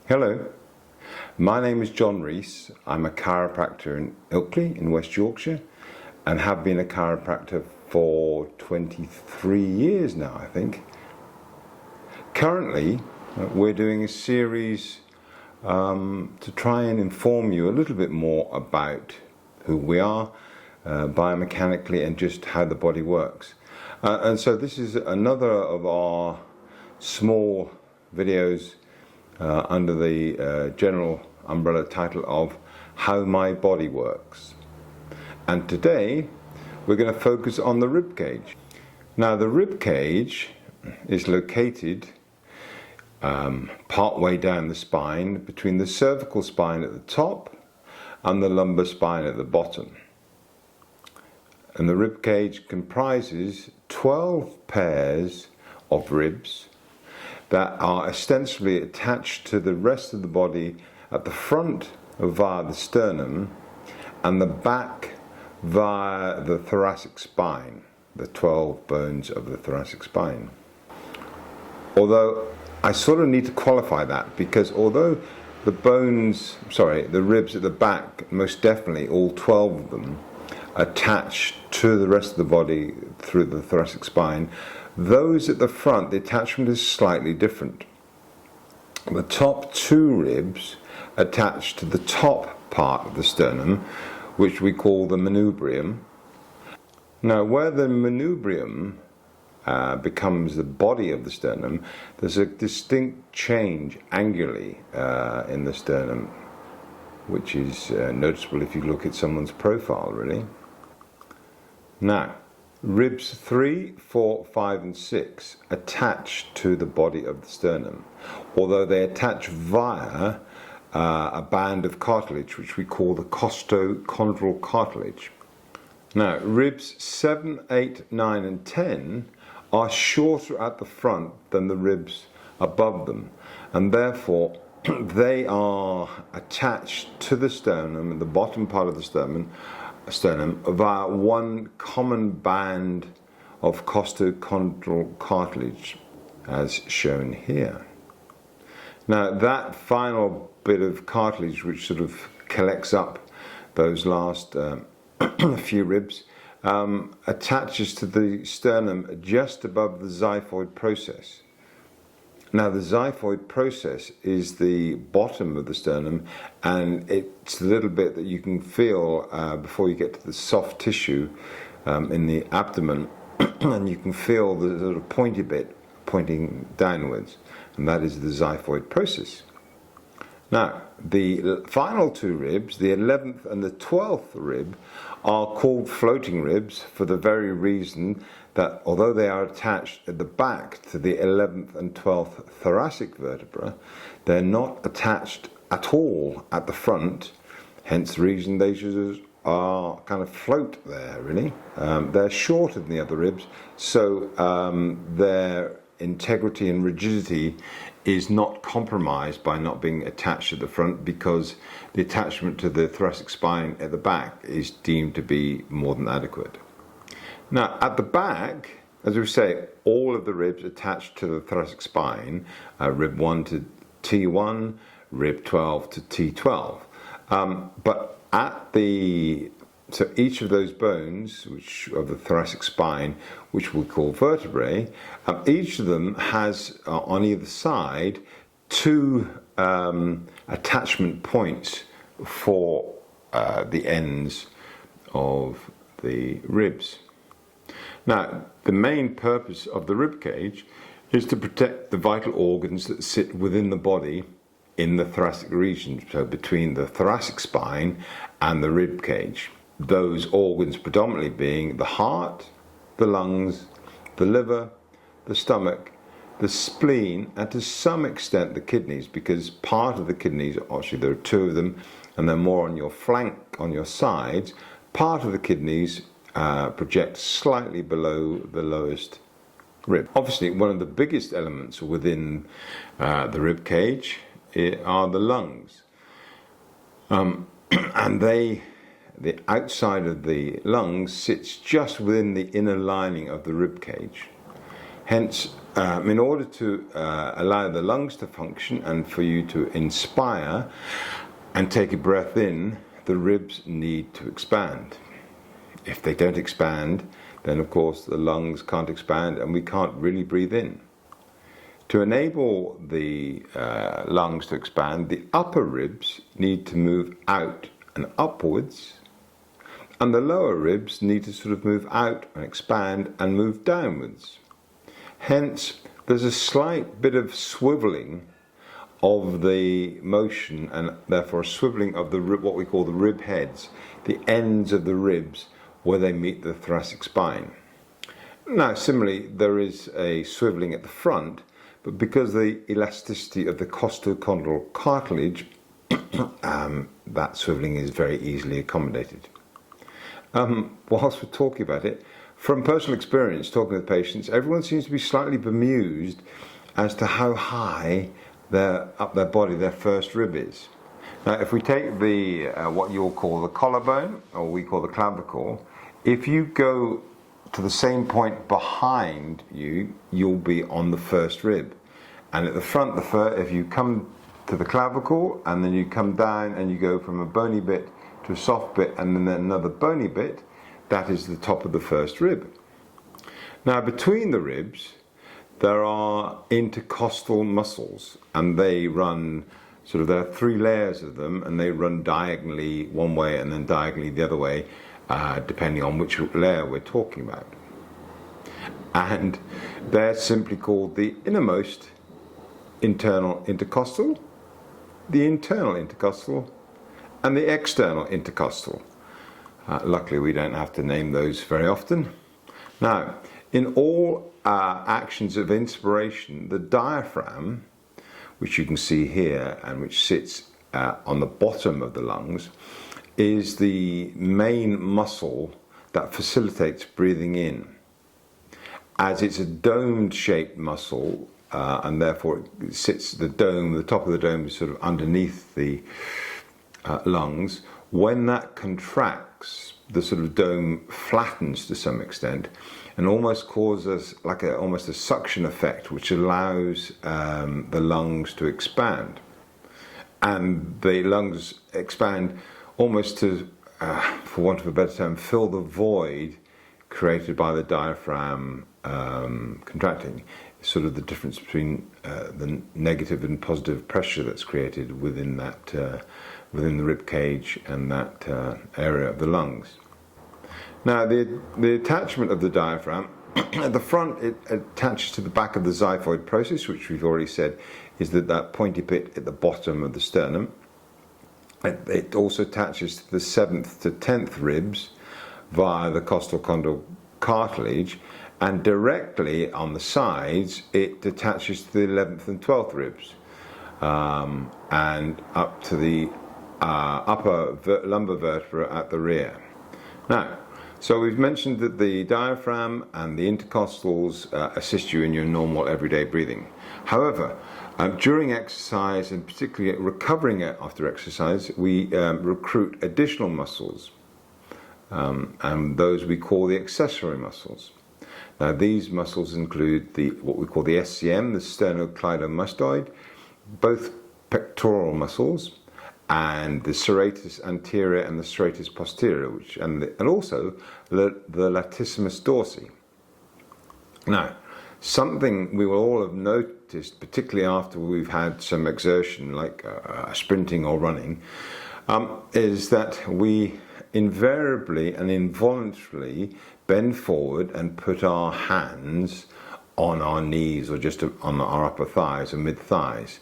Hello, my name is John Rees. I'm a chiropractor in Ilkley in West Yorkshire and have been a chiropractor for 23 years now, I think. Currently, we're doing a series to try and inform you a little bit more about who we are biomechanically and just how the body works. And so this is another of our small videos under the general umbrella title of How My Body Works. And today we're going to focus on the rib cage. Now the rib cage is located part way down the spine between the cervical spine at the top and the lumbar spine at the bottom. And the rib cage comprises 12 pairs of ribs that are ostensibly attached to the rest of the body at the front via the sternum and the back via the thoracic spine, the 12 bones of the thoracic spine. Although I sort of need to qualify that, because although the ribs at the back, most definitely all 12 of them, attach to the rest of the body through the thoracic spine, those at the front, the attachment is slightly different. The top two ribs attach to the top part of the sternum, which we call the manubrium. Now, where the manubrium becomes the body of the sternum, there's a distinct change angularly in the sternum, which is noticeable if you look at someone's profile, really. Now, ribs 3, 4, 5 and 6 attach to the body of the sternum, although they attach via a band of cartilage which we call the costochondral cartilage. Now, ribs 7, 8, 9 and 10 are shorter at the front than the ribs above them, and therefore they are attached to the sternum, the bottom part of the sternum, via one common band of costochondral cartilage, as shown here. Now, that final bit of cartilage, which sort of collects up those last few ribs, attaches to the sternum just above the xiphoid process. Now, the xiphoid process is the bottom of the sternum, and it's the little bit that you can feel before you get to the soft tissue in the abdomen, and you can feel the sort of pointy bit pointing downwards, and that is the xiphoid process. Now, the final two ribs, the 11th and the 12th rib, are called floating ribs for the very reason that although they are attached at the back to the 11th and 12th thoracic vertebra, they're not attached at all at the front, hence the reason they just are kind of float there, really. They're shorter than the other ribs, so their integrity and rigidity is not compromised by not being attached at the front, because the attachment to the thoracic spine at the back is deemed to be more than adequate. Now, at the back, as we say, all of the ribs attached to the thoracic spine, rib 1 to T1, rib 12 to T12. But at so each of those bones, which of the thoracic spine, which we call vertebrae, each of them has on either side two attachment points for the ends of the ribs. Now, the main purpose of the rib cage is to protect the vital organs that sit within the body in the thoracic region, so between the thoracic spine and the rib cage. Those organs predominantly being the heart, the lungs, the liver, the stomach, the spleen, and to some extent the kidneys, because part of the kidneys, actually there are two of them, and they're more on your flank, on your sides. Part of the kidneys project slightly below the lowest rib. Obviously, one of the biggest elements within the rib cage are the lungs, and the outside of the lungs sits just within the inner lining of the rib cage. Hence, in order to allow the lungs to function and for you to inspire and take a breath in, the ribs need to expand. If they don't expand, then of course the lungs can't expand and we can't really breathe in. To enable the lungs to expand, the upper ribs need to move out and upwards, and the lower ribs need to sort of move out and expand and move downwards. Hence, there's a slight bit of swiveling of the motion, and therefore a swiveling of the what we call the rib heads, the ends of the ribs where they meet the thoracic spine. Now, similarly, there is a swiveling at the front, but because of the elasticity of the costochondral cartilage, that swiveling is very easily accommodated. Whilst we're talking about it, from personal experience, talking with patients, everyone seems to be slightly bemused as to how high up their body their first rib is. Now, if we take the what you'll call the collarbone, or we call the clavicle, if you go to the same point behind you, you'll be on the first rib. And at the front, if you come to the clavicle and then you come down and you go from a bony bit to a soft bit and then another bony bit, that is the top of the first rib. Now, between the ribs, there are intercostal muscles, and they run there are 3 layers of them, and they run diagonally one way and then diagonally the other way, depending on which layer we're talking about. And they're simply called the innermost internal intercostal, the internal intercostal, and the external intercostal. Luckily, we don't have to name those very often. Now, in all actions of inspiration, the diaphragm, which you can see here and which sits on the bottom of the lungs, is the main muscle that facilitates breathing in. As it's a domed shaped muscle, and therefore it sits the top of the dome is sort of underneath the lungs. When that contracts, the sort of dome flattens to some extent and almost causes almost a suction effect, which allows the lungs to expand. And the lungs expand almost to, for want of a better term, fill the void created by the diaphragm contracting. Sort of the difference between the negative and positive pressure that's created within that within the rib cage and that area of the lungs. Now, the attachment of the diaphragm at the front, it attaches to the back of the xiphoid process, which we've already said is that pointy bit at the bottom of the sternum. It also attaches to the 7th to 10th ribs via the costochondral cartilage, and directly on the sides it attaches to the 11th and 12th ribs, and up to the upper lumbar vertebra at the rear. Now, so we've mentioned that the diaphragm and the intercostals assist you in your normal everyday breathing. However, during exercise, and particularly recovering after exercise, we recruit additional muscles, and those we call the accessory muscles. Now, these muscles include what we call the SCM, the sternocleidomastoid, both pectoral muscles, and the serratus anterior and the serratus posterior, and also the latissimus dorsi. Now, something we will all have noticed, particularly after we've had some exertion like sprinting or running, is that we invariably and involuntarily bend forward and put our hands on our knees or just on our upper thighs or mid thighs.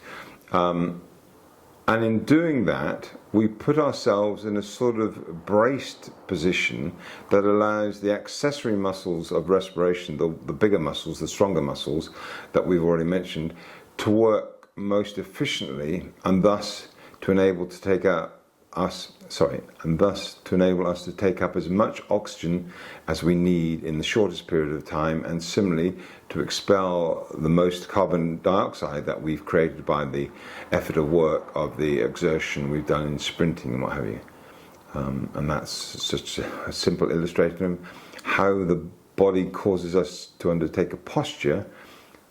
And in doing that, we put ourselves in a sort of braced position that allows the accessory muscles of respiration, the bigger muscles, the stronger muscles that we've already mentioned, to work most efficiently, and thus to enable us to take up as much oxygen as we need in the shortest period of time, and similarly to expel the most carbon dioxide that we've created by the effort of work of the exertion we've done in sprinting and what have you. And that's such a simple illustration of how the body causes us to undertake a posture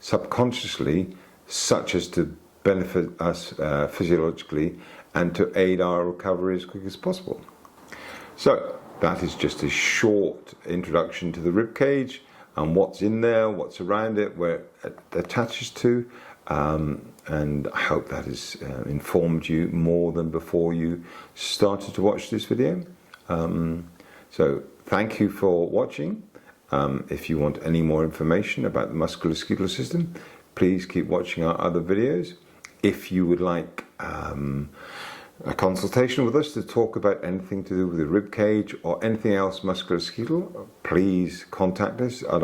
subconsciously, such as to benefit us physiologically and to aid our recovery as quick as possible. So that is just a short introduction to the rib cage and what's in there, what's around it, where it attaches to, and I hope that has informed you more than before you started to watch this video. So thank you for watching. If you want any more information about the musculoskeletal system, please keep watching our other videos. If you would like a consultation with us to talk about anything to do with the rib cage or anything else musculoskeletal, please contact us. At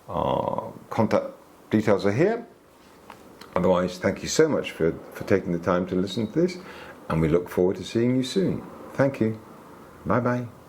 our contact details are here. Otherwise, thank you so much for taking the time to listen to this, and we look forward to seeing you soon. Thank you. Bye bye.